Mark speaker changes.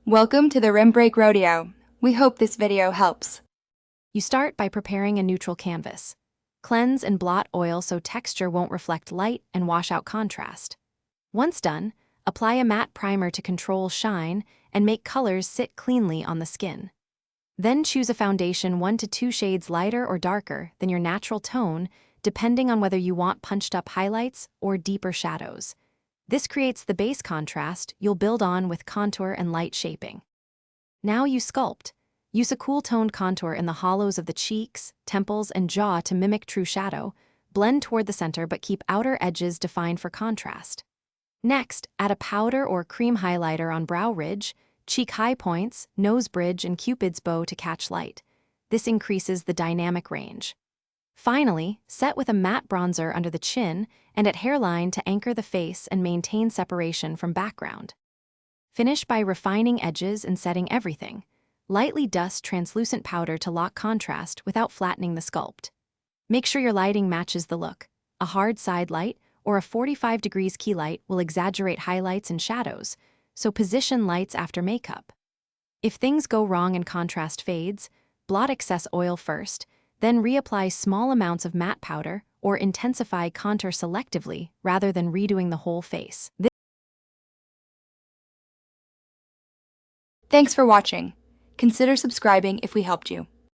Speaker 1: Welcome to the Rim Break Rodeo. We hope this video helps.
Speaker 2: You start by preparing a neutral canvas. Cleanse and blot oil so texture won't reflect light and wash out contrast. Once done, apply a matte primer to control shine and make colors sit cleanly on the skin. Then choose a foundation 1 to 2 shades lighter or darker than your natural tone, depending on whether you want punched-up highlights or deeper shadows. This creates the base contrast you'll build on with contour and light shaping. Now you sculpt. Use a cool-toned contour in the hollows of the cheeks, temples, and jaw to mimic true shadow. Blend toward the center but keep outer edges defined for contrast. Next, add a powder or cream highlighter on brow ridge, cheek high points, nose bridge, and Cupid's bow to catch light. This increases the dynamic range. Finally, set with a matte bronzer under the chin and at hairline to anchor the face and maintain separation from background. Finish by refining edges and setting everything. Lightly dust translucent powder to lock contrast without flattening the sculpt. Make sure your lighting matches the look. A hard side light or a 45 degrees key light will exaggerate highlights and shadows, so position lights after makeup. If things go wrong and contrast fades, blot excess oil first, then reapply small amounts of matte powder or intensify contour selectively rather than redoing the whole face.
Speaker 1: Thanks for watching. Consider subscribing if we helped you.